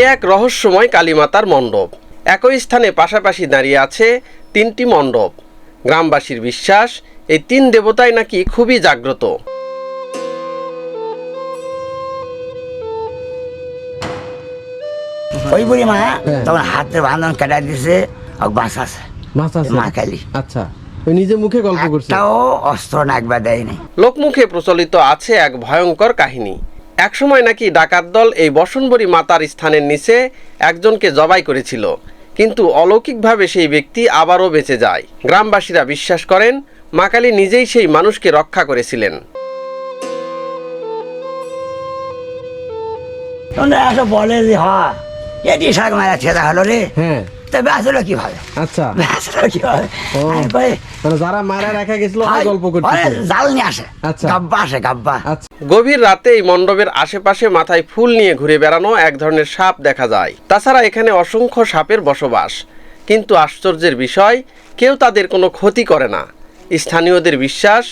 এ এক রহস্যময় কালীমাতার মণ্ডপ। একই স্থানে পাশাপাশি দাঁড়িয়ে আছে তিনটি মণ্ডপ। গ্রামবাসীর বিশ্বাস, এই তিন দেবতাই নাকি খুবই জাগ্রত। ওই বুড়ি মা তখন হাতে বাঁধন কেটে দিছে, বাঁচ আছে মা কালী। আচ্ছা, ওই নিজে মুখে গল্প করছে। একটাও অস্ত্র নাকবা দেয়নি। লোকমুখে প্রচলিত আছে এক ভয়ঙ্কর কাহিনী। একসময় নাকি ডাকাত দল এই বসনবরী মাতার স্থানের নিচে একজনকে জবাই করেছিল, কিন্তু অলৌকিকভাবে সেই ব্যক্তি আবারও বেঁচে যায়। গ্রামবাসীরা বিশ্বাস করেন মা কালী নিজেই সেই মানুষকে রক্ষা করেছিলেন। বলে যে এটি শাক মারা ছেদা হলো রে, হ্যাঁ, তবে আসলে কি হবে? আচ্ছা, কি হবে? মানে যারা মারা রেখা গেছিল গল্প করতে জাল নিয়ে আসে, আচ্ছা, গাব্বা আসে, গাব্বা। আচ্ছা, গভীর রাতে এই মণ্ডপের আশেপাশে মাথায় ফুল নিয়ে ঘুরে বেড়ানো এক ধরনের সাপ দেখা যায়। তাছাড়া এখানে অসংখ্য সাপের বসবাস, কিন্তু আশ্চর্যের বিষয় কেউ তাদের কোনো ক্ষতি করে না। স্থানীয়দের বিশ্বাস,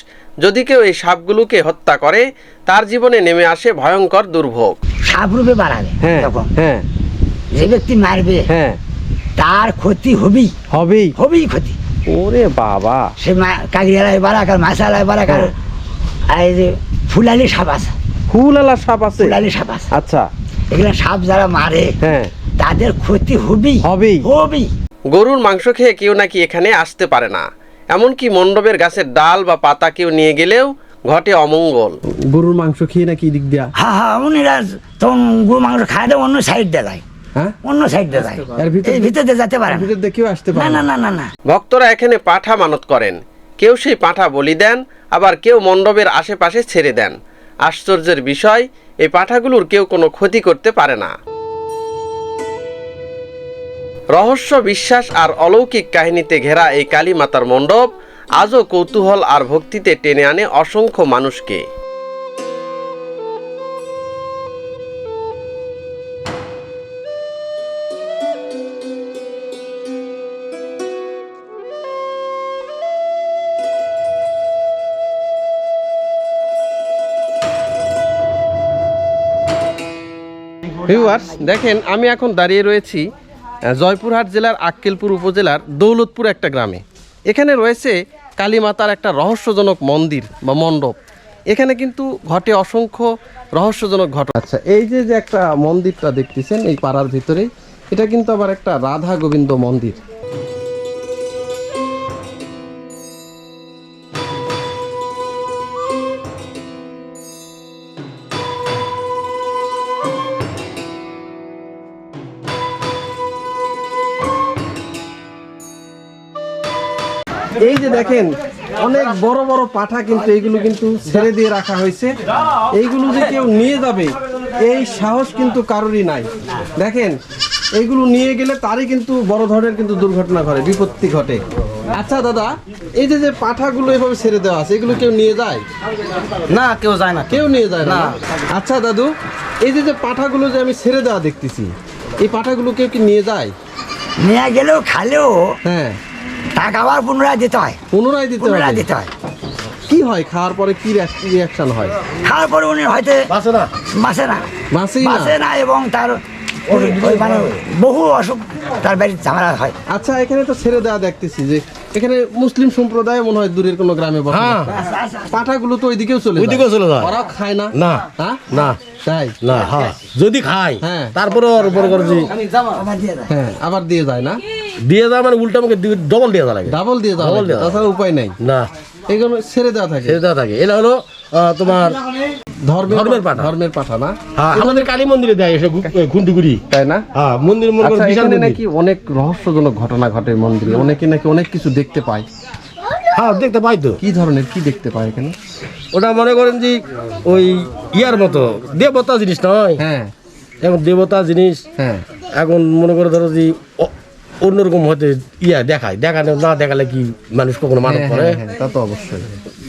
যদি কেউ এই সাপগুলোকে হত্যা করে তার জীবনে নেমে আসে ভয়ঙ্কর দুর্ভোগ। সাপ রূপে বাড়াবে, হ্যাঁ, যে ব্যক্তি মারবে হ্যাঁ, তার ক্ষতি হবেই হবেই ক্ষতি। ওরে বাবা, সে কাগরিয়ালায় বারাক আর মাছালায় বারাক আর এই যে ফুলালি সাপ আছে, ফুলালা সাপ আছে, ফুলালি সাপ আছে। আচ্ছা, এগুলো সাপ যারা মারে হ্যাঁ, তাদের ক্ষতি হবেই। গরুর মাংস খেয়ে কেউ নাকি এখানে আসতে পারে না, এমনকি মণ্ডপের গাছের ডাল বা পাতা কেউ নিয়ে গেলেও ঘটে অমঙ্গল। গরুর মাংস খেয়ে নাকি দিক দিয়া? হ্যাঁ, উনিরা তখন গরু মাংস খায় দেয়, অন্য সাইড দিয়ে যায়, অন্য সাইড দিয়ে যায়, এই ভিতরে যেতে পারে না, কেউ আসতে পারে না, না, না, না। ভক্তরা এখানে পাঁঠা মানত করেন, কেউ সেই পাঁঠা বলি দেন, আবার কেউ মণ্ডপের আশেপাশে ছেড়ে দেন। আশ্চর্যের বিষয়, এই পাঁঠাগুলোর কেউ কোনো ক্ষতি করতে পারে না। রহস্য, বিশ্বাস আর অলৌকিক কাহিনীতে ঘেরা এই কালী মাতার মণ্ডপ আজও কৌতূহল আর ভক্তিতে টেনে আনে অসংখ্য মানুষকে। ভিউয়ার্স, দেখেন আমি এখন দাঁড়িয়ে রয়েছি জয়পুরহাট জেলার আক্কেলপুর উপজেলার দৌলতপুর একটা গ্রামে। এখানে রয়েছে কালী মাতার একটা রহস্যজনক মন্দির বা মণ্ডপ। এখানে কিন্তু ঘটে অসংখ্য রহস্যজনক ঘটনা। আচ্ছা, এই যে একটা মন্দিরটা দেখতেছেন এই পাড়ার ভিতরেই, এটা কিন্তু আবার একটা রাধা গোবিন্দ মন্দির। এই যে দেখেন অনেক বড় বড় পাঠা, কিন্তু এইগুলো কিন্তু ছেড়ে দিয়ে রাখা হয়েছে। এইগুলো যে কেউ নিয়ে যাবে এই সাহস কিন্তু কারোরই নাই। দেখেন এইগুলো নিয়ে গেলে তারই কিন্তু বড় ধরনের কিন্তু দুর্ঘটনা ঘটে, বিপত্তি ঘটে। আচ্ছা দাদা, এই যে পাঠাগুলো এভাবে ছেড়ে দেওয়া আছে, এগুলো কেউ নিয়ে যায়? না, কেউ যায় না, কেউ নিয়ে যায় না। আচ্ছা দাদু, এই যে পাঠাগুলো যে আমি ছেড়ে দেওয়া দেখতেছি, এই পাঠাগুলো কেউ কি নিয়ে যায়? নিয়ে গেলেও খালেও হ্যাঁ, টাকা আবার পুনরায় দিতে হয়, পুনরায় দিতে হয়। কি হয় খাওয়ার পরে, কি রিয়াকশন হয়? খাওয়ার পরে উনি হয়তো বাঁচে না এবং তার মানে বহু অসুখ তার বাড়ির ঝামেলা হয়। আচ্ছা, এখানে তো ছেড়ে দেওয়া দেখতেছি যে এখানে মুসলিম সম্প্রদায় মনে হয় দূরের কোনো গ্রামে বসে। পাঠাগুলো তো ওইদিকেও চলে যায়, ওরাও খায় না? না, না, তাই না, হ্যাঁ, যদি খায় তারপরে আবার দিয়ে যায় না, দিয়ে যায় মানে উল্টা আমাকে ডবল দিয়ে যায়, ডাবল দিয়ে যায়, তাছাড়া উপায় নাই। না, এগুলো ছেড়ে দেওয়া থাকে। এটা হলো তোমার ধর্মের পাঠা না? আমাদের কালী মন্দিরে দেয় এসে ঘুন্টুগুড়ি, তাই না? হ্যাঁ, মন্দির নাকি অনেক রহস্যজনক ঘটনা ঘটে মন্দিরে, অনেকে নাকি অনেক কিছু দেখতে পায়। হ্যাঁ, দেখতে পাই তো। কি ধরনের কি দেখতে পায় এখানে? ওটা মনে করেন যে ওই ইয়ার মতো দেবতা জিনিস নয়। হ্যাঁ, এখন দেবতা জিনিস। হ্যাঁ, এখন মনে করে ধরো যে অন্যরকম হতে দেখানো না দেখালে কি মানুষ কখনো মানব করে? তা তো অবশ্যই,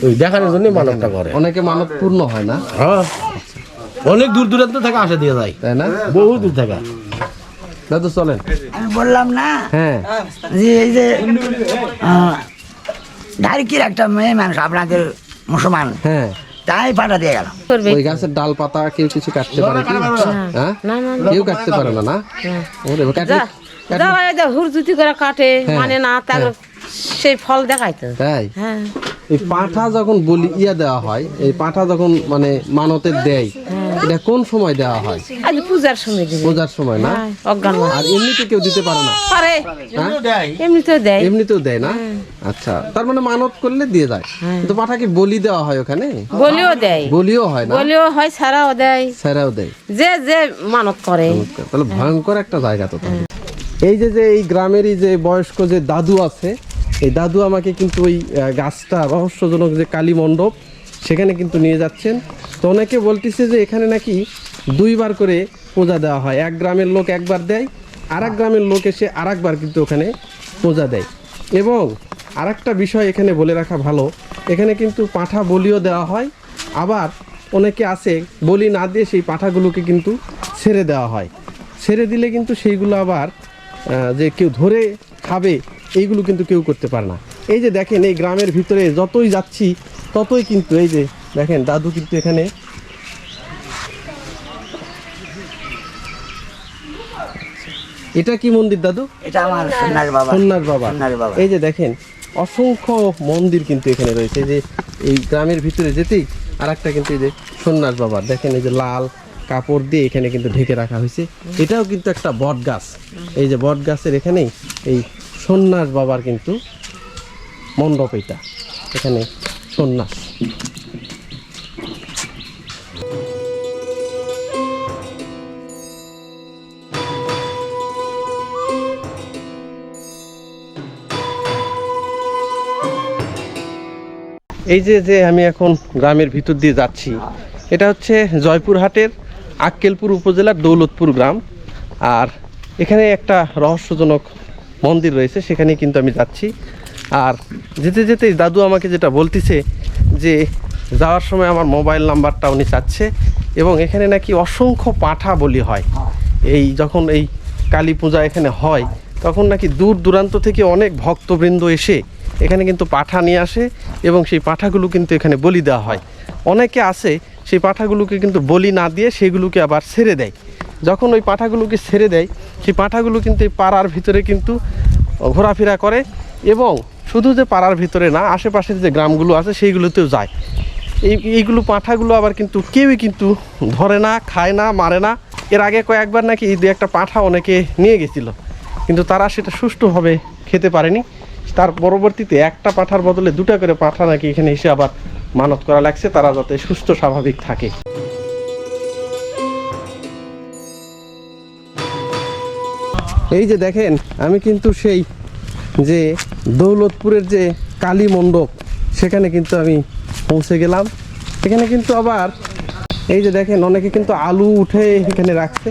ওই দেখানোর জন্য মানবটা করে। অনেকে মানব পূর্ণ হয় না? হ্যাঁ, অনেক দূর দূরান্ত থেকে আসা দিয়ে যায়, তাই না? বহু দূর থেকে। দাদু চলেন। আমি বললাম না যে এই যে ঢারিকির একটা মেয়ে মানুষ, আপনাদের মুসলমান, তাই পাটা দিয়ে গেল। ওই গাছের ডাল পাতা কেউ কিছু কাটতে পারে কি? হ্যাঁ কেউ কাটতে পারে না না? ওরে কাটলে হুরজুতি করে কাটে মানে না তার সেই ফল দেখায় তো। তাই হ্যাঁ এই পাঁঠা যখন বলি দেওয়া হয়, এই পাঁঠা যখন মানে মানতে দেয়, এটা কোন সময় দেওয়া হয়? আজ পূজার সময় দিবে। পূজার সময় না? অজ্ঞান মাস। আর এমনিতে কেউ দিতে পারে না? পারে হ্যাঁ? এমনিতেও দেয়। এমনিতেও দেয় না? আচ্ছা, তার মানে মানত করলে দিয়ে যায়। কিন্তু পাঁঠা কি বলি দেওয়া হয় ওখানে? বলিও দেয়, বলিও হয় না? বলিও হয়, ছাড়াও দেয়, সেরাও দেয়। যে যে মানত করে। তাহলে ভয়ঙ্কর একটা জায়গা তো তাহলে। এই যে এই গ্রামেরই যে বয়স্ক যে দাদু আছে, এই দাদু আমাকে কিন্তু ওই গাছটা রহস্যজনক যে কালী মণ্ডপ সেখানে কিন্তু নিয়ে যাচ্ছেন। তো অনেকে বলতেছে যে এখানে নাকি 2 বার করে পূজা দেওয়া হয়। এক গ্রামের লোক একবার দেয়, আর এক গ্রামের লোক এসে আর একবার কিন্তু ওখানে পূজা দেয়। এবং আরেকটা বিষয় এখানে বলে রাখা ভালো, এখানে কিন্তু পাঁঠা বলিও দেওয়া হয়, আবার অনেকে আছে বলি না দিয়ে সেই পাঁঠাগুলোকে কিন্তু ছেড়ে দেওয়া হয়। ছেড়ে দিলে কিন্তু সেইগুলো আবার যে কেউ ধরে খাবে এইগুলো কিন্তু কেউ করতে পারে না। এই যে দেখেন এই গ্রামের ভিতরে যতই যাচ্ছি ততই কিন্তু এই যে দেখেন দাদু কিন্তু এখানে এটা কি মন্দির দাদু? এটা আমার সোনার বাবা। সোনার বাবা। সোনার বাবা। এই যে দেখেন অসংখ্য মন্দির কিন্তু এখানে রয়েছে। এই যে এই গ্রামের ভিতরে যেতেই আর একটা কিন্তু এই যে সোনার বাবা দেখেন, এই যে লাল কাপড় দিয়ে এখানে কিন্তু ঢেকে রাখা হয়েছে। এটাও কিন্তু একটা বট গাছ। এই যে বট গাছের এখানেই এই সন্ন্যাস বাবার কিন্তু মণ্ডপ, এটা এখানে সন্ন্যাস। এই যে আমি এখন গ্রামের ভিতর দিয়ে যাচ্ছি, এটা হচ্ছে জয়পুরহাটের আক্কেলপুর উপজেলার দৌলতপুর গ্রাম। আর এখানে একটা রহস্যজনক মন্দির রয়েছে, সেখানে কিন্তু আমি যাচ্ছি। আর যেতে যেতে দাদু আমাকে যেটা বলতেছে যে যাওয়ার সময় আমার মোবাইল নাম্বারটা উনি চাচ্ছে, এবং এখানে নাকি অসংখ্য পাঁঠা বলি হয়। এই যখন এই কালী পূজা এখানে হয় তখন নাকি দূর দূরান্ত থেকে অনেক ভক্তবৃন্দ এসে এখানে কিন্তু পাঁঠা নিয়ে আসে, এবং সেই পাঁঠাগুলো কিন্তু এখানে বলি দেওয়া হয়। অনেকে আছে সেই পাঁঠাগুলোকে কিন্তু বলি না দিয়ে সেগুলোকে আবার ছেড়ে দেয়। যখন ওই পাঁঠাগুলোকে ছেড়ে দেয় সেই পাঁঠাগুলো কিন্তু এই পাড়ার ভিতরে কিন্তু ঘোরাফেরা করে, এবং শুধু যে পাড়ার ভিতরে না, আশেপাশের যে গ্রামগুলো আছে সেইগুলোতেও যায়। এইগুলো পাঁঠাগুলো আবার কিন্তু কেউই কিন্তু ধরে না, খায় না, মারে না। এর আগে কয়েকবার নাকি 2-1টা পাঁঠা অনেকে নিয়ে গেছিল, কিন্তু তারা সেটা সুষ্ঠুভাবে খেতে পারেনি। তার পরবর্তীতে একটা পাঁঠার বদলে 2টা করে পাঁঠা নাকি এখানে এসে আবার মানত করা লাগছে, তারা যাতে সুস্থ স্বাভাবিক থাকে। এই যে দেখেন আমি কিন্তু সেই যে দৌলতপুরের যে কালী মণ্ডপ সেখানে কিন্তু আমি পৌঁছে গেলাম। এখানে কিন্তু আবার এই যে দেখেন অনেকে কিন্তু আলু উঠে এখানে রাখছে।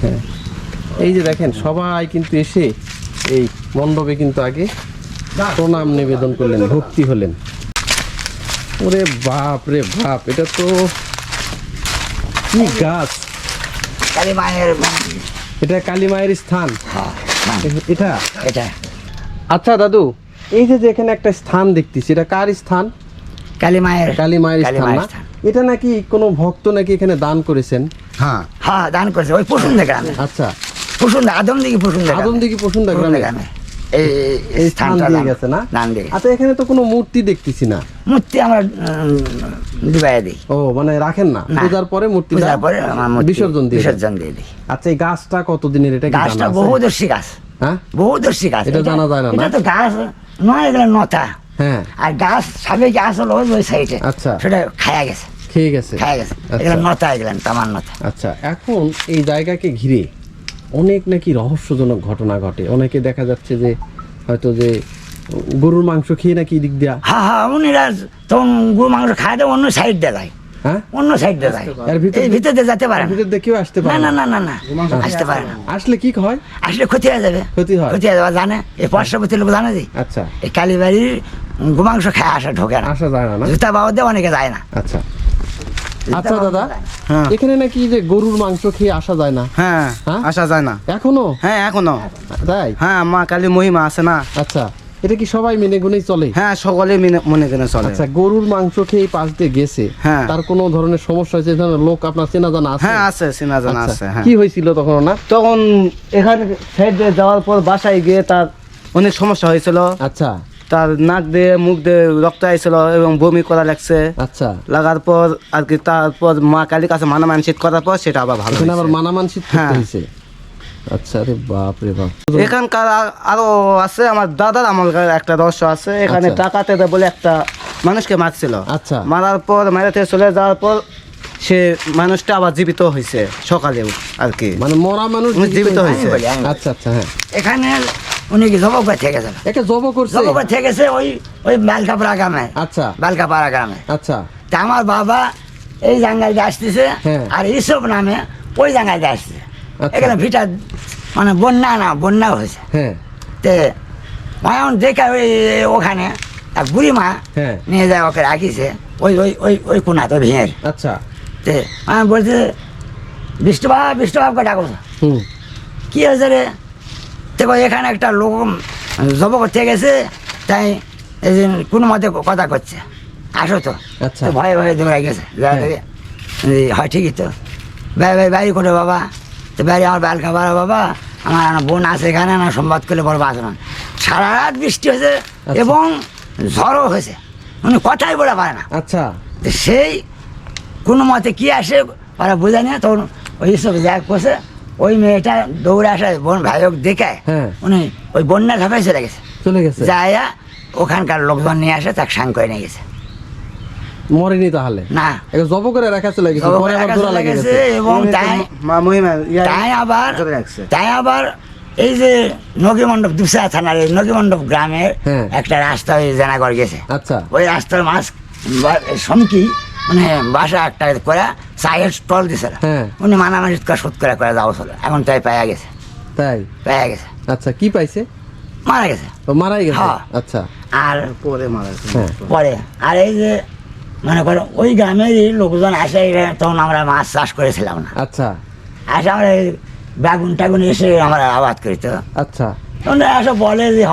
হ্যাঁ, এই যে দেখেন সবাই কিন্তু এসে এই মণ্ডপে কিন্তু আগে প্রণাম নিবেদন করলেন, ভক্তি হলেন। ওরে বাপ রে বাপ, এটা তো কি গাছ! কালী মায়ের। এটা কালী মায়ের স্থান। এটা এটা আচ্ছা দাদু, এই যে এখানে একটা স্থান দেখতেছি, এটা কার স্থান? কালী মায়ের। কালী মায়ের স্থান না? এটা নাকি কোনো ভক্ত নাকি এখানে দান করেছেন? হ্যাঁ হ্যাঁ, দান করেছে ওই পশুন্দা গ্রামে। আচ্ছা, পশুন্দা আদমদিঘি, পশুন্দা আদমদিঘি পশুন্দা গ্রামে এই স্থান দিয়ে গেছে না? দান দিয়ে। আচ্ছা, এখানে তো কোনো মূর্তি দেখতেছি না। মূর্তি আমরা দিবাই দিই। ও, মানে রাখেন না, পূজার পরে মূর্তি পূজার পরে বিসর্জন দিয়ে বিসর্জন দিয়ে দিই। আচ্ছা, এই গাছটা কতদিনের? এটা গাছটা বহুদর্শী গাছ। হ্যাঁ, বহুদর্শী গাছ। এটা জানা যায় না। এটা তো গাছ নয়, এগুলো নতা। হ্যাঁ, আর গাছ সাবে গাছ হলো ওই সাইডে। আচ্ছা, সেটা খায়া গেছে, খেয়ে গেছে, খায়া গেছে। এগুলো নতা, এগুলো তামার নতা। আচ্ছা, এখন এই জায়গাকে ঘিরে অনেক নাকি রহস্যজনক ঘটনা ঘটে। অনেকে দেখা যাচ্ছে যে হয়তো যে গরুর মাংস খেয়ে নাকি দিক দেয়া। হ্যাঁ হ্যাঁ, উনিরা তখন গরু মাংস খায় দেয়, অন্য সাইড দিয়ে যায়। হ্যাঁ, অন্য সাইড দিয়ে যায়। এই ভিতর দিয়ে যেতে পারে না। ভিতর দিয়ে কেউ আসতে পারে না না? না না না, আসতে পারে না। আসলে কি হয়? আসলে ক্ষতি হয়ে যাবে। ক্ষতি হয়? ক্ষতি হয়ে যাবে, জানে এই পার্শ্ববর্তী লোক জানে যে আচ্ছা, এই কালীবাড়ির গোমাংস খায় আসা ঢোকে না, আসা যায় না? জুতা বাবা দিয়ে অনেকে যায় না। আচ্ছা জুতা আচ্ছা বাবা দাদা, যায় না। হ্যাঁ এখানে নাকি যে গরুর মাংস খেয়ে আসা যায় না? হ্যাঁ, হ্যাঁ? আসা যায় না। এখনো? হ্যাঁ এখনো। তাই? হ্যাঁ, মা কালী মহিমা আছে না। আচ্ছা, এটা কি সবাই মেনে গুনেই চলে? হ্যাঁ সকলে মনে কেনে চলে। আচ্ছা, গরুর মাংস খেয়ে পাশ দিয়ে গেছে, হ্যাঁ। তার কোনো ধরনের সমস্যা হয়েছে? এই ধরনের লোক আপনার চেনা জানা আছে? হ্যাঁ আছে, চেনা জানা আচ্ছা, আছে। হ্যাঁ কি হয়েছিল তখন না? তখন এখানে সাইডে যাওয়ার পর বাসায় গিয়ে তার অনেক সমস্যা হয়েছিল। আচ্ছা তার নাক দিয়ে মুখ দিয়ে রক্ত আইছিল এবং বমি করা লাগছে। আচ্ছা, লাগার পর আর কি তারপর মা কালীর কাছে মানা মানসিক করার পর সেটা আবার ভালো এখানে আবার হয়েছে। মানামানসিক হ্যাঁ। হয়েছে। আচ্ছা, রে বাপ রে বাপ। এখানকার আরো আছে, আমার দাদার আমার একটা রহস্য আছে। এখানে আচ্ছা। টাকাতে বলে একটা মানুষকে মারছিল। আচ্ছা। মারার পর মারাতে চলে যাওয়ার পর সে মানুষটা আবার জীবিত হয়েছে সকালেও আর কি। মানে মরা মানুষ জীবিত হয়েছে। আচ্ছা আচ্ছা, হ্যাঁ। এখানে উনি কি জবক করে থেকে গেছেন, একে জব করছে? জবক করে থেকেছে ওই ওই বালকাপাড়া গ্রামে। আচ্ছা বালকাপাড়া গ্রামে। আচ্ছা তা আমার বাবা এই জাঙ্গায় আসতেছে, হ্যাঁ। আর ইসব নামে ওই জাঙ্গায় আসছে। আচ্ছা। এখানে ভিটা মানে বন্যা হয়েছে। হ্যাঁ তে এখন দেখে ওই ওখানে এক বুড়ি মা হ্যাঁ। নিয়ে যায়, ওকে রাখিছে ওই ওই ওই ওই কোনা তো ভিড়ের। আচ্ছা, তে আমি বলছে বিষ্ণুবাবকে ডাকো। হুম, কি হয়েছে রে? দেখো এখানে একটা লোক জব করতে গেছে, তাই এই যে কোনো মতে কথা করছে, আসো তো। আচ্ছা। তো ভয়ে ভয়ে দৌড়াই গেছে। হ্যাঁ। হয় ঠিকই তো। বাড়ি করে বাবা, তো বাড়ি আমার বাল খাবার বাবা, আমার বোন আছে এখানে না, সংবাদ করলে বড় বাঁচলাম। সারা রাত বৃষ্টি হয়েছে এবং ঝড়ও হয়েছে, উনি কথাই বলে পারে না। আচ্ছা, তো সেই কোনো মতে কি আসে ওরা বোঝা নেই, তখন ওই সব যা করছে ওই মেয়েটা দৌড়ে আসে বোন ভাইক দেখে, হ্যাঁ। উনি ওই বন্যার ঝাঁপাই চলে গেছে। চলে গেছে? যাইয়া ওখানকার লোকজন নিয়ে আসে, তাকে সাং করে নিয়ে গেছে। মরেনি তাহলে? না, একে জব করে রাখা চলে গেছে, জব পরে করে আবার রাখা জোড়া চলে লেগে গেছে গেছে। এবং তাই আবার এই যে নগীমণ্ডপ দুসরা থানার এই নগীমণ্ডপ গ্রামের হ্যাঁ। একটা রাস্তা ওই জেনাগর গেছে। আচ্ছা ওই রাস্তার মাছ সমকি মানে বাসা একটা করে চায়ের স্টল দিছিল। হ্যাঁ। উনি মানামানি শোধ করে করে যাওয়া ছিল, এখন তাই পাওয়া গেছে, তাই? পাওয়া গেছে, আচ্ছা, কি পাইছে? মারা গেছে। ও মারাই গেছে? হ্যাঁ। আচ্ছা, আর পরে মারা গেছে। হ্যাঁ। পরে আর এই যে মনে করো ওই গ্রামেরই লোকজন আসে, তখন আমরা মাছ চাষ করেছিলাম না, আচ্ছা আসে আমরা এই বেগুন টাগুন এসে আমরা আবাদ করি। তো আচ্ছা, তখন এসে বলে যে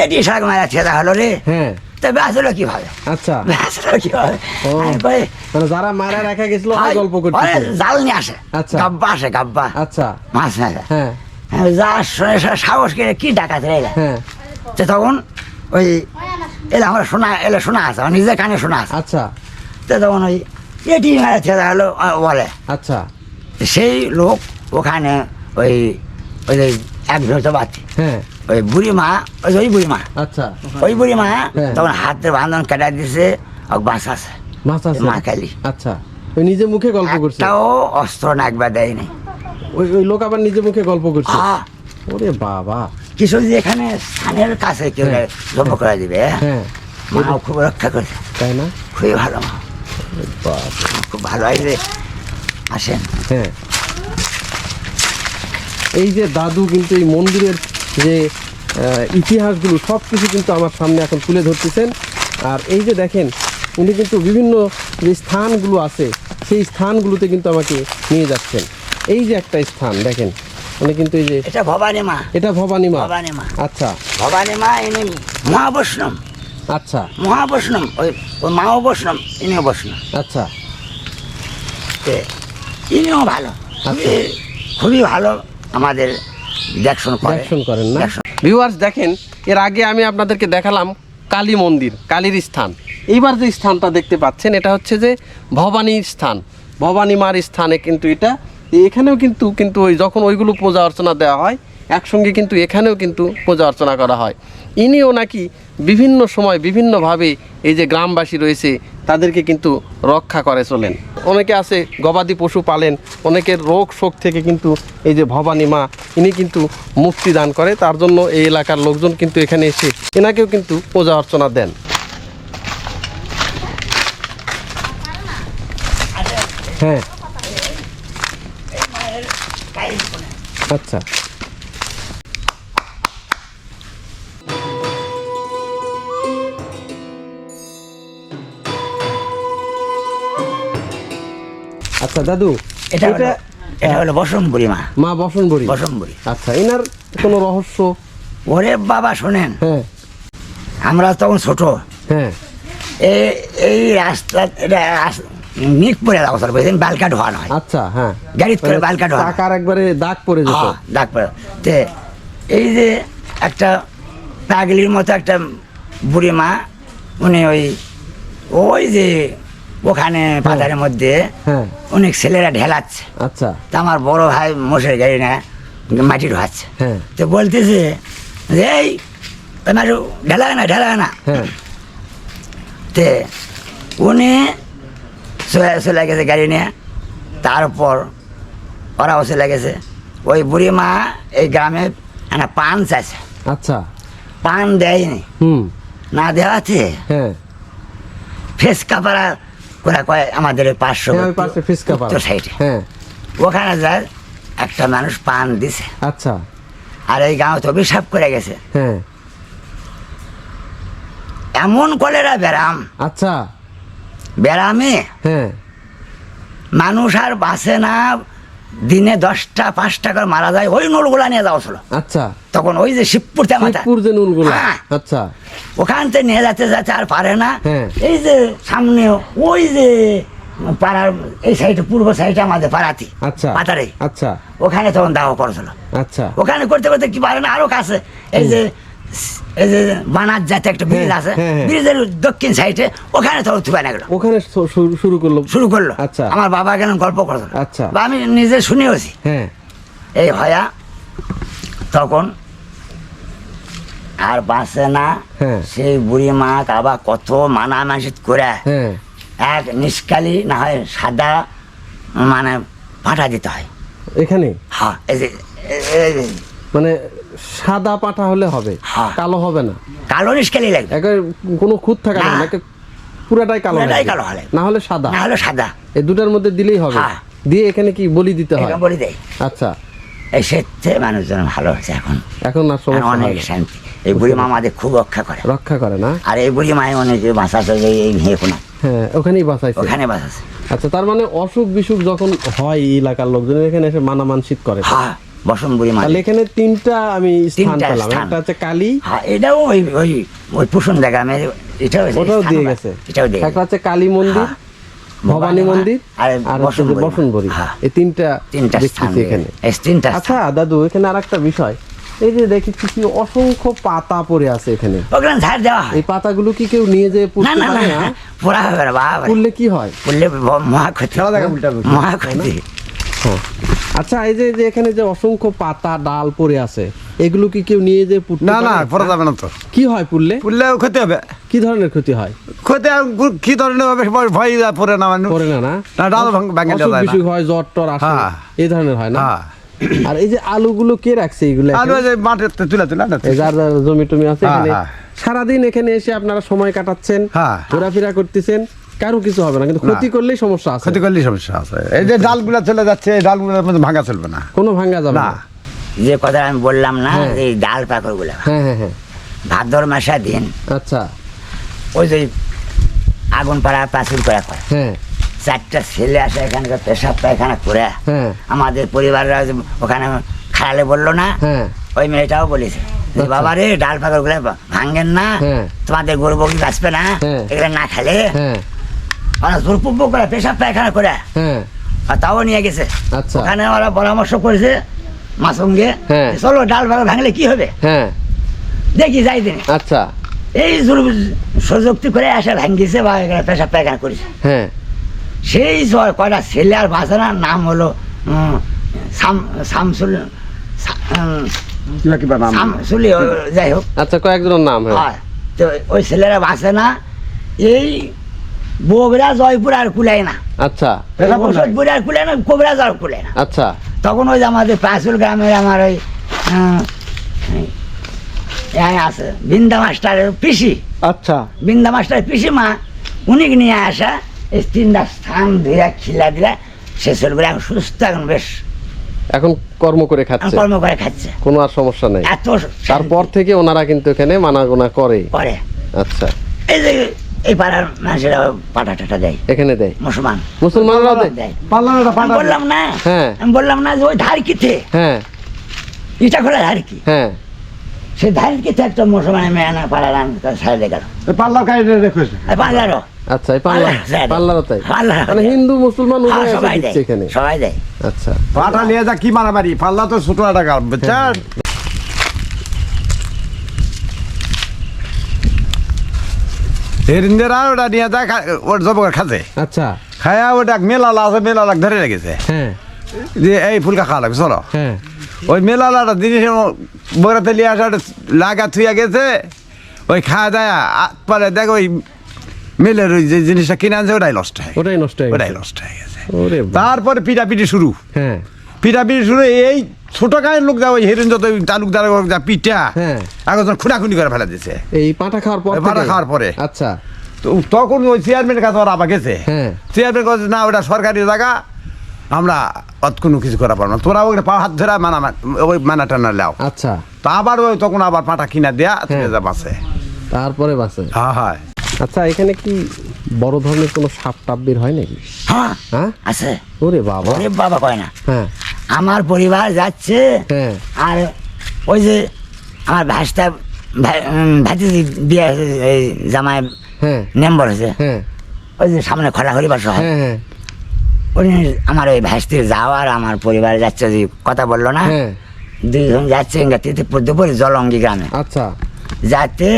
এটি শাক মারা ছেদা হলো রে, হ্যাঁ, তা বেঁচলো কিভাবে, আচ্ছা। বেঁচলো কিভাবে? ও। আমি কই, মানে যারা মারা রাখা গেছিল ওরা গল্প ওরে করতেছে? জাল নিয়ে আসে, আচ্ছা। গাব্বা আসে, গাব্বা আচ্ছা, মাছ নেয়। হ্যাঁ যা সাহস করে কি ডাকাত রে। হ্যাঁ, তো তখন ওই এলে আমরা শোনা আছে, আমার নিজের কানে শোনা আছে। আচ্ছা তো তখন ওই এটি মারা ছেদা হলো বলে। আচ্ছা, তো সেই লোক ওখানে ওই ওই যে এক ধরতে পারছি, হ্যাঁ ওই বুড়ি মা, ওই বুড়ি মা, আচ্ছা, ওই বুড়ি মা হ্যাঁ। তখন হাতের বাঁধন কেটে দিছে, বাস আছে মাছ আছে? মা কালী। আচ্ছা, ওই নিজে মুখে গল্প করছে? একটাও অস্ত্র না একবার দেয়নি। ওই ওই লোক আবার নিজে মুখে গল্প করছে? হ্যাঁ, ওরে বাবা। কিছু যে এখানে স্থানের কাছে কেউ হ্যাঁ। জব করে দিবে, হ্যাঁ, মাও খুব রক্ষা করেছে, তাই না? খুবই ভালো মা, বাপ। খুব ভালো হয় যে আসেন। হ্যাঁ, এই যে দাদু কিন্তু এই মন্দিরের যে ইতিহাসগুলো সব কিছু কিন্তু আমার সামনে এখন তুলে ধরতেছেন। আর এই যে দেখেন, উনি কিন্তু বিভিন্ন যে স্থানগুলো আছে সেই স্থানগুলোতে কিন্তু আমাকে নিয়ে যাচ্ছেন। এই যে একটা স্থান দেখেন, উনি কিন্তু এই যে এটা ভবানী মা, এটা ভবানী মা? ভবানী মা, আচ্ছা ভবানী মা ইনি মহাবৈষ্ণব, আচ্ছা মহাবৈষ্ণব, ওই ওই মাও বৈষ্ণব, ইনিও বৈষ্ণব। আচ্ছা, তে ইনিও ভালো, আচ্ছা। খুবই ভালো আমাদের দেখশন করে। দর্শন করেন না? দেখশন। ভিউয়ার্স দেখেন, এর আগে আমি আপনাদেরকে দেখালাম কালী মন্দির, কালীর স্থান। এইবার যে স্থানটা দেখতে পাচ্ছেন এটা হচ্ছে যে ভবানীর স্থান, ভবানী মার স্থানে কিন্তু এটা। এখানেও কিন্তু কিন্তু ওই যখন ওইগুলো পূজা অর্চনা দেওয়া হয় একসঙ্গে কিন্তু এখানেও কিন্তু পূজা অর্চনা করা হয়। ইনিও নাকি বিভিন্ন সময় বিভিন্নভাবে এই যে গ্রামবাসী রয়েছে তাদেরকে কিন্তু রক্ষা করে চলেন। অনেকে আছে গবাদি পশু পালেন, অনেকের রোগ শোক থেকে কিন্তু এই যে ভবানী মা ইনি কিন্তু মুক্তি দান করে। তার জন্য এই এলাকার লোকজন কিন্তু এখানে এসে এনাকেও কিন্তু পূজা অর্চনা দেন। হ্যাঁ, আচ্ছা, আচ্ছা দাদু, এটা এটা হলো বসন্তপুরি মা, মা বসন্তবরী? বসন্তপুরি। আচ্ছা, এনার কোনো রহস্য? ওরে বাবা শোনেন, হ্যাঁ আমরা তখন ছোট, হ্যাঁ এই রাস্তা এটা নিক পরে যাওয়া স্যার বুঝলেন, বালকা ঢোয়ানো হয়, আচ্ছা হ্যাঁ গাড়ির করে বালকা ঢোয়ানো হয়। টাকার একবারে দাগ পড়ে যেত। হ্যাঁ, দাগ পড়ে। তে এই যে একটা পাগলির মতো একটা বুড়ি মা, উনি ওই যে ওখানে বাজারের মধ্যে হ্যাঁ অনেক ছেলেরা ঢেলাচ্ছে, আচ্ছা তা আমার বড় ভাই মোষের গাড়ি না মাটি ঢোয়াচ্ছে, হ্যাঁ তো বলতেছে যে এই মাটি ঢেলায় না হ্যাঁ তে উনি চলে গেছে গাড়ি নিয়ে। তারপর ওরাও চলে গেছে। ওই বুড়ি মা এই গ্রামে একটা পান চাইছে, আচ্ছা পান দেয়নি, না দেওয়াতে হ্যাঁ ফেসকা পাড়া ওরা কয় আমাদের 500 হ্যাঁ, ওই পাশে ফিসকা পাড়া। উত্তর সাইডে, হ্যাঁ ওখানে যায় একটা মানুষ পান দিছে, আচ্ছা আর এই গাঁও তো অভিশাপ করে গেছে, হ্যাঁ এমন কলেরা ব্যারাম, আচ্ছা ব্যারামে হ্যাঁ মানুষ আর বাঁচে না, দিনে 10টা 5টা করে মারা যায়। ওই নলগুলা নিয়ে যাওয়া ছিল আচ্ছা তখন, ওই যে শিবপুরতে মাথা, শিবপুর যে নুনগুলা, হ্যাঁ। আচ্ছা ওখান থেকে নিয়ে যাতে আর পারে না। হ্যাঁ। এই যে সামনে ওই যে পাড়ার এই সাইডে, পূর্ব সাইডে আমাদের পাড়াতি আচ্ছা পাতারে, আচ্ছা ওখানে তখন দাহ করেছিল। আচ্ছা ওখানে করতে করতে কি পারে না, আরো কাছে এই যে বানার জাতে একটা ব্রিজ হ্যাঁ, আছে, হ্যাঁ, হ্যাঁ। ব্রিজের দক্ষিণ সাইডে ওখানে তখন থুবা না গেল, ওখানে শুরু করলো। শুরু করলো। আচ্ছা আমার বাবা কেন গল্প করছিল, আচ্ছা। বা আমি নিজে শুনেওছি। হ্যাঁ এই হয়া তখন আর বাঁচে না, হ্যাঁ। সেই বুড়ি মা আবার কত মানা মাসিত করে হ্যাঁ এক নিষ্কালি না হয় সাদা মানে পাঠা দিতে হয়। এখানে হ্যাঁ, এই যে মানে সাদা পাঠা হলে হবে, হ্যাঁ। কালো হবে না, কালো নিষ্কালি লাগবে, একবার কোনো খুঁত থাকা না। যাবে না, পুরাটাই কালো পুরাটাই লাগবে। কালো হলে। না হলে সাদা, না হলে সাদা, এই দুটার মধ্যে দিলেই হবে। হ্যাঁ। দিয়ে এখানে কি বলি দিতে হয়? এটা বলি দেয়। আচ্ছা এই সেতে মানুষজন ভালো হচ্ছে এখন, এখন আর সমস্যা অনেক হয় না। শান্তি। এই বুড়ি মা আমাদের খুব রক্ষা করে, রক্ষা করে না? আর এই বুড়ি মায় অনেকে বাঁচাচ্ছে, এই মেয়ে কোনো হ্যাঁ ওখানেই বাঁচাইছে। ওখানে বাঁচাচ্ছে। আচ্ছা তার মানে অসুখ বিসুখ যখন হয় এই এলাকার লোকজন এখানে এসে মানামানসিক করে। হ্যাঁ, বসন বুড়ি মা। তাহলে এখানে তিনটা আমি স্থান তিনটা পেলাম, স্থান। একটা হচ্ছে কালী, হ্যাঁ, এটাও ওই ওই ওই পুষণ জায়গা, আমি এটাও ওটাও স্থান দিয়ে বা- গেছে। এটাও দিয়ে একটা হচ্ছে কালী মন্দির, হ্যাঁ। ভবানী মন্দির, আর আর হচ্ছে যে বসনবড়ি। বসনবড়ি। হ্যাঁ। এই তিনটা তিনটা স্থান দেখতেছি দিয়ে এখানে। গেছে। এই তিনটা আচ্ছা দাদু, এখানে আর একটা বিষয়, এই যে দেখি কি অসংখ্য পাতা পড়ে আছে এখানে, ওখানে ঝাড় দেওয়া হয়। এই পাতাগুলো কি কেউ নিয়ে যেয়ে না পুড়তে না না পারে না? পোড়া হবে না বাবা, পুড়লে কি হয়? বললে মহাক্ষতি, মহাক্ষতি। হ্যাঁ। আচ্ছা এই যে এখানে যে অসংখ্য পাতা ডাল পড়ে আছে, এগুলো কি কেউ নিয়ে যেয়ে পুড়তে না না পারে? পড়া যাবে না তো, কি হয় পুড়লে? পুরলে ক্ষতি হবে। কি ধরনের ক্ষতি হয়? ক্ষতি আর কি ধরনের হবে, ভয় পড়ে না মানুষ। পড়ে না না? না, ডাল ভাঙে অসুখ যায় বিসুখ না। হয়, জ্বর টর আসে, হ্যাঁ। এই ধরনের হয় না? হ্যাঁ, আর এই যে আলুগুলো কে রাখছে এগুলো আর এখানে? ওই যে মাঠে তুলে তুলে না, এই যার যার জমি টমি আছে হ্যাঁ, এখানে হ্যাঁ। সারাদিন এখানে এসে আপনারা সময় কাটাচ্ছেন, হ্যাঁ। ঘোরাফেরা করতেছেন, কারো কিছু হবে না, কিন্তু ক্ষতি করলেই সমস্যা আছে। ক্ষতি করলে সমস্যা আছে। এই যে ডালগুলা চলে যাচ্ছে, এই ডালগুলোর মধ্যে ভাঙা চলবে না। কোনো ভাঙ্গা যাবে না। না। যে কথা আমি বললাম না, হ্যাঁ। এই ডাল পাকড় গুলা হ্যাঁ হ্যাঁ হ্যাঁ ভাদ্র মাসা দিন আচ্ছা ওই যে আগুন পাড়া পাঁচুর করে করে হ্যাঁ 4টা ছেলে আসে এখানকার পেশাব পায়খানা করে, হ্যাঁ আমাদের পরিবাররা যে ওখানে খাড়ালে বললো না, হ্যাঁ ওই মেয়েটাও বলেছে যে আচ্ছা। বাবা রে ডাল পাকড় গুলা ভাঙ্গেন না, হ্যাঁ। তোমাদের গরু বগি বাঁচবে না, হ্যাঁ। এগুলো না খেলে হ্যাঁ ওরা জোরপুব্য করে পেশাব পায়খানা করে, হ্যাঁ আর তাও নিয়ে গেছে। আচ্ছা। ওখানে ওরা পরামর্শ করেছে মাসুমকে, হ্যাঁ। চলো ডাল পাকড় ভাঙলে কি হবে, হ্যাঁ দেখি যাই দিন। আচ্ছা এই সুযুক্তি করে আসে ভাঙ্গিছে বা এখানে পেশাব পায়খানা করেছে। হ্যাঁ সেই কয়টা ছেলে আর বাঁচানোর নাম হলো শামসুল, শামসুলি, যাই হোক। আচ্ছা কয়েকজনের নাম। হ্যাঁ হয় তো ওই ছেলেরা বাঁচে না, এই বগুড়া জয়পুর আর কুলায় না, আচ্ছা ওষুধপুর আর কুলায় না, কবিরাজ আর কুলায় না। আচ্ছা তখন ওই যে আমাদের পাঁচুল গ্রামের আমার ওই আছে বৃন্দা মাস্টারের পিসি, আচ্ছা বৃন্দা মাস্টারের পিসি মা, উনি নিয়ে আসা এই 3টা স্থান ধুয়ে খিলা দিলা, সে ছেলেগুলো এখন সুস্থ, এখন বেশ এখন কর্ম করে খাচ্ছে, কর্ম করে খাচ্ছে, কোনো আর সমস্যা নেই। এত তারপর থেকে ওনারা কিন্তু এখানে মানাগোনা করে। পরে আচ্ছা এই যে এই পাড়ার মানুষেরা পাটা টাটা দেয়, এখানে দেয়, মুসলমান মুসলমানরাও দেয়। দেয়। পাল্লাটা আমি বললাম না, হ্যাঁ। আমি বললাম না যে ওই ধার কিতে হ্যাঁ ইটা খোলা ধার কি, হ্যাঁ সে ধানকে তো একটা মুসলমান মেয়ে না পালালাম সাড়ে দেখার পাল্লা খাই রেখেছে পাল্লারও আচ্ছা এই পাল্লা হ্যাঁ, পাল্লারও তাই পাল্লা মানে হিন্দু মুসলমান উভয় আছে সবাই দিচ্ছে দেয় এখানে সবাই দেয় আচ্ছা পাটা নিয়ে যা কি মারামারি পাল্লা তো ছোট একটা গাল বুঝছেন হিরিন্দেরা ওটা নিয়ে যা ওর জবকার খাতে আচ্ছা খায়া ওটা মেলালা আছে মেলালা ধরে রেখেছে হ্যাঁ যে এই ফুলকা খাওয়া লাগবে চলো হ্যাঁ ওই মেলালাটা জিনিস বরাতে নিয়ে আসা লাগা থুইয়া গেছে ওই খাওয়া দাওয়া পরে দেখ ওই মেলের ওই যে জিনিসটা কিনে আনছে ওটাই নষ্ট হয় ওটাই নষ্ট হয়ে ওটাই গেছে নষ্ট হয়ে গেছে ওরে বাবা। তারপরে পিটাপিটি শুরু হ্যাঁ পিটাপিটি শুরু এই ছোট গায়ের লোক যা ওই হেরেন যত তালুকদার যা পিঠা হ্যাঁ। এখন খুনাখুনি করে ফেলা দিছে এই পাঁঠা খাওয়ার পর এই পাঁঠা থেকে? খাওয়ার পরে। আচ্ছা তো তখন ওই চেয়ারম্যানের কাছে ওরা আবার গেছে হ্যাঁ। চেয়ারম্যান কাছে না ওটা সরকারি জায়গা আমরা অত কোনো কিছু করা পারবো না তোরা ওই পা হাত ধরে মানা ওই মানা টানা লাও আচ্ছা তো আবার ওই তখন আবার পাটা কিনা দেয়া হ্যাঁ। যা বাসে তারপরে বাসে হ্যাঁ হ্যাঁ আচ্ছা এখানে কি বড় ধরনের কোনো সাপ টাপ বের হয় নাকি হ্যাঁ হ্যাঁ আছে ওরে বাবা ওরে বাবা কয় না হ্যাঁ আমার পরিবার যাচ্ছে হ্যাঁ আর ওই যে আমার ভাইস্তা ভাতিজি বিয়ে হয়েছে, এই জামাই হ্যাঁ নেম্বর হয়েছে হ্যাঁ ওই যে সামনে খড়াখড়ি বাসা হয় হ্যাঁ হ্যাঁ ওই আমার ওই ভাইস্তির যাওয়ার আমার পরিবার যাচ্ছে যে কথা বললো না হ্যাঁ দুইজন যাচ্ছে দুপুরে জলঙ্গি গ্রামে আচ্ছা যাতে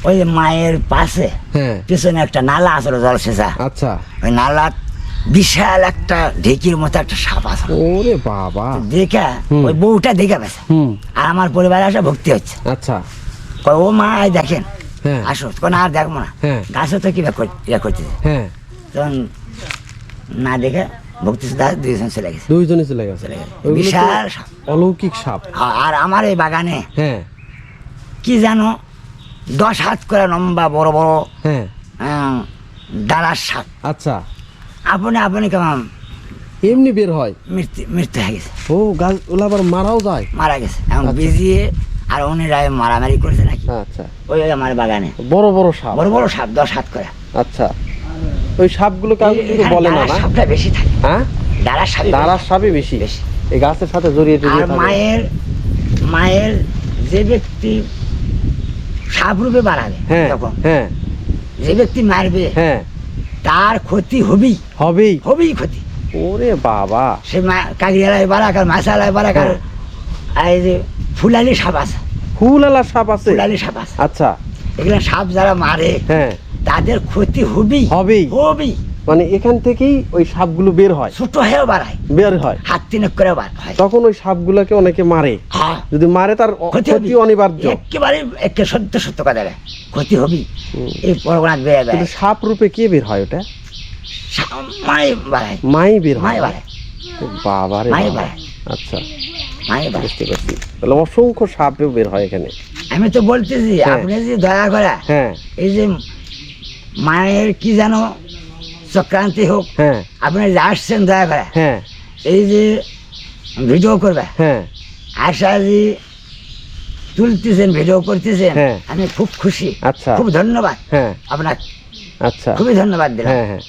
ওই যে মায়ের পাশে হ্যাঁ পিছনে একটা নালা আসলো জলসেচা আচ্ছা ওই নালা বিশাল একটা ঢেকির মতো একটা সাপ আসলো ওরে বাবা দেখা হুম। ওই বউটা দেখে পেছে হুম আর আমার পরিবারে আসা ভক্তি হচ্ছে আচ্ছা কয়, ও মা এই দেখেন হ্যাঁ আসো কোনো আর দেখবো না হ্যাঁ। গাছও তো কি ইয়ে করতেছে হ্যাঁ তখন না দেখে ভক্তি সুদ্ধা দুইজন চলে গেছে দুইজনই চলে গেছে চলে গেছে। ওইগুলো তো বিশাল সাপ। অলৌকিক সাপ আর আমার এই বাগানে হ্যাঁ কি জানো 10 হাত করে লম্বা বড় বড় হ্যাঁ ডালার সাপ আচ্ছা আপনি আপনি কেমন এমনি বের হয় মৃত্যু হয়ে গেছে ও গাছ ওলা আবার মারাও যায় মারা গেছে এখন আচ্ছা। বিজিয়ে আর উনি রায় মারামারি করেছে নাকি আচ্ছা ওই আমার বাগানে বড় বড় সাপ বড় বড় সাপ 10 হাত করে আচ্ছা ওই সাপগুলো কাউকে কিন্তু এখানে বলে না ডালার না সাপটা বেশি থাকে হ্যাঁ ডালার সাপ দাঁড়ার সাপই বেশি বেশি। এই গাছের সাথে জড়িয়ে আর টড়িয়ে থাকে মায়ের যে ব্যক্তি সাপ রূপে বাড়াবে হ্যাঁ তখন হ্যাঁ যে ব্যক্তি মারবে হ্যাঁ তার ক্ষতি হবেই হবেই হবেই ক্ষতি ওরে বাবা সে কাগরিয়ালায় বাড়াক আর মাছালায় বাড়াক আর এই যে ফুলালি সাপ আছে ফুলালা সাপ আছে ফুলালি সাপ আছে আচ্ছা এগুলো সাপ যারা মারে হ্যাঁ তাদের ক্ষতি হবেই হবেই হবেই মানে এখান থেকেই ওই সাপগুলো বের হয় ছোট হয়েও বাড়ায় বের হয় হাত তিনেক করে বার হয় তখন ওই সাপগুলোকে অনেকে মারে হ্যাঁ যদি মারে তার ক্ষতি অনিবার্য একেবারে একে সত্য সত্য কথা দেবে ক্ষতি হবেই এই পরগনাথ বেড়ে দেয় কিন্তু সাপ রূপে কে বের হয় ওটা মাই বাড়ায় মাই বের মাই হয় বাড়ায় বাবা রে মাই বাবা। বাড়ায় আচ্ছা মাই বাড়ায় বুঝতে পারছি তাহলে অসংখ্য সাপও বের হয় এখানে আমি তো বলতেছি হ্যাঁ। আপনি যে দয়া করে হ্যাঁ এই যে মায়ের কি যেন চক্রান্তি হোক হ্যাঁ আপনি যে আসছেন দয়া করে হ্যাঁ এই যে ভিডিও করবে হ্যাঁ আশা যে তুলতেছেন ভিডিও করতেছেন হ্যাঁ। আমি খুব খুশি আচ্ছা। খুব ধন্যবাদ হ্যাঁ আপনার আচ্ছা খুবই ধন্যবাদ দিলাম হ্যাঁ হ্যাঁ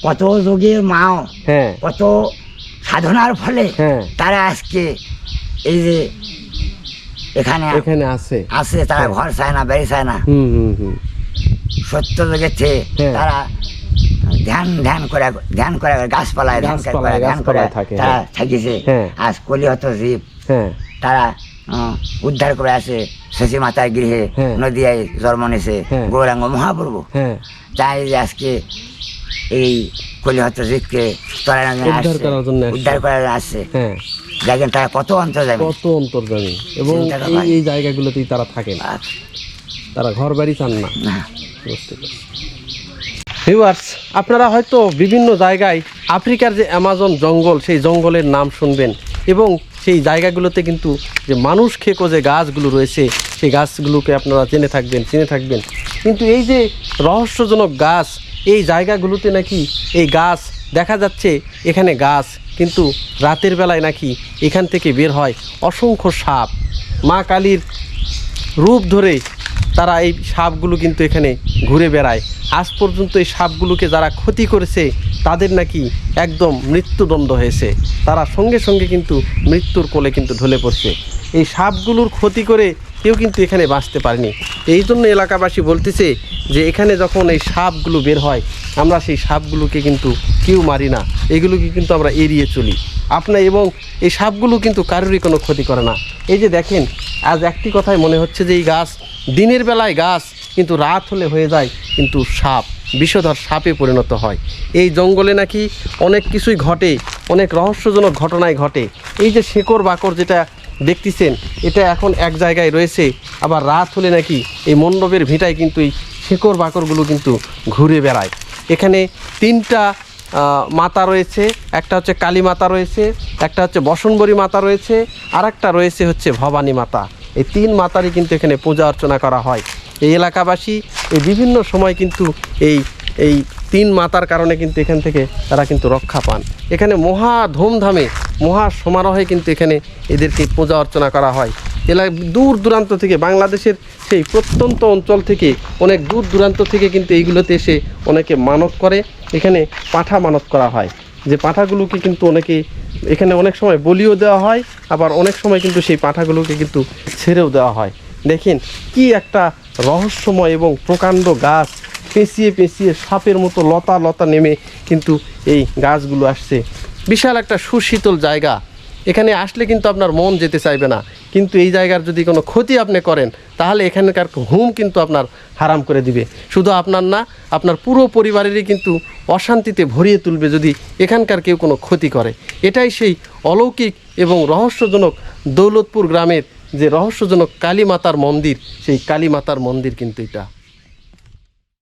কত যোগের মাও হ্যাঁ কত সাধনার ফলে হ্যাঁ। তারা আজকে এই যে এখানে এখানে আছে আছে তারা ঘর চায় না বাড়ি চায় না হুম হুম হুম সত্য জগেছে হ্যাঁ। তারা ধ্যান করে গাছপালায় গাছপালায় ধ্যান করে থাকে, তারা হ্যাঁ। থাকিছে হ্যাঁ। আজ কলিহত জীব হ্যাঁ তারা উদ্ধার করে আছে শশী মাতার গৃহে হ্যাঁ। নদিয়ায় জন্ম নিয়েছে হ্যাঁ। গৌরাঙ্গ মহাপ্রভু হ্যাঁ তাই যে আজকে এই কলিহত জীবকে উদ্ধার করার জন্য আসছে। উদ্ধার করার আসছে হ্যাঁ দেখেন তারা কত অন্তর যাবে কত অন্তর্জামী এবং চিন্তা করা এই হয়। এই জায়গাগুলোতেই তারা থাকেন তারা ঘর বাড়ি চান না না বুঝতে পারছি ভিউয়ার্স আপনারা হয়তো বিভিন্ন জায়গায় আফ্রিকার যে অ্যামাজন জঙ্গল সেই জঙ্গলের নাম শুনবেন এবং সেই জায়গাগুলোতে কিন্তু যে মানুষ খেকো যে গাছগুলো রয়েছে সেই গাছগুলোকে আপনারা চিনে থাকবেন কিন্তু এই যে রহস্যজনক গাছ এই জায়গাগুলোতে নাকি এই গাছ দেখা যাচ্ছে এখানে গাছ কিন্তু রাতের বেলায় নাকি এখান থেকে বের হয় অসংখ্য সাপ মা কালীর রূপ ধরে তারা এই সাপগুলো কিন্তু এখানে ঘুরে বেড়ায় আজ পর্যন্ত এই সাপগুলোকে যারা ক্ষতি করেছে তাদের নাকি একদম মৃত্যুদণ্ড হয়েছে তারা সঙ্গে সঙ্গে কিন্তু মৃত্যুর কোলে কিন্তু ঢলে পড়ছে এই সাপগুলোর ক্ষতি করে কেউ কিন্তু এখানে বাঁচতে পারেনি। এই জন্য এলাকাবাসী বলতেছে যে এখানে যখন এই সাপগুলো বের হয়, আমরা সেই সাপগুলোকে কিন্তু কেউ মারি না, এগুলোকে কিন্তু আমরা এড়িয়ে চলি আপনার, এবং এই সাপগুলো কিন্তু কারোরই কোনো ক্ষতি করে না। এই যে দেখেন, আজ একটি কথাই মনে হচ্ছে যে এই গাছ দিনের বেলায় গাছ, কিন্তু রাত হলে হয়ে যায় কিন্তু সাপ, বিষধর সাপে পরিণত হয়। এই জঙ্গলে নাকি অনেক কিছুই ঘটে, অনেক রহস্যজনক ঘটনাই ঘটে। এই যে শেকড় বাকড় যেটা দেখতেছেন, এটা এখন এক জায়গায় রয়েছে, আবার রাত হলে নাকি এই মণ্ডপের ভিটায় কিন্তু এই শেকড় বাকড়গুলো কিন্তু ঘুরে বেড়ায়। এখানে 3টা মাতা রয়েছে, একটা হচ্ছে কালী মাতা রয়েছে, একটা হচ্ছে বসনবরী মাতা রয়েছে, আর একটা রয়েছে হচ্ছে ভবানী মাতা। এই 3 মাতারই কিন্তু এখানে পূজা অর্চনা করা হয়। এই এলাকাবাসী এই বিভিন্ন সময় কিন্তু এই 3 মাতার কারণে কিন্তু এখান থেকে তারা কিন্তু রক্ষা পান। এখানে মহা ধুমধামে মহা সমারোহে কিন্তু এখানে এদেরকে পূজা অর্চনা করা হয়। দূর দূরান্ত থেকে, বাংলাদেশের সেই প্রত্যন্ত অঞ্চল থেকে, অনেক দূর দূরান্ত থেকে কিন্তু এইগুলোতে এসে অনেকে মানত করে। এখানে পাঁঠা মানত করা হয়, যে পাঁঠাগুলোকে কিন্তু অনেকে এখানে অনেক সময় বলিও দেওয়া হয়, আবার অনেক সময় কিন্তু সেই পাঁঠাগুলোকে কিন্তু ছেড়েও দেওয়া হয়। দেখেন কি একটা রহস্যময় এবং প্রকাণ্ড গাছ, পেঁচিয়ে পেঁচিয়ে সাপের মতো লতা লতা নেমে কিন্তু এই গাছগুলো আসছে। বিশাল একটা সুশীতল জায়গা, এখানে আসলে কিন্তু আপনার মন যেতে চাইবে না। কিন্তু এই জায়গার যদি কোনো ক্ষতি আপনি করেন, তাহলে এখানকার ঘুম কিন্তু আপনার হারাম করে দিবে। শুধু আপনার না, আপনার পুরো পরিবারেরই কিন্তু অশান্তিতে ভরিয়ে তুলবে যদি এখানকার কেউ কোনো ক্ষতি করে। এটাই সেই অলৌকিক এবং রহস্যজনক দৌলতপুর গ্রামের যে রহস্যজনক কালী মাতার মন্দির, সেই কালী মাতার মন্দির কিন্তু এটা।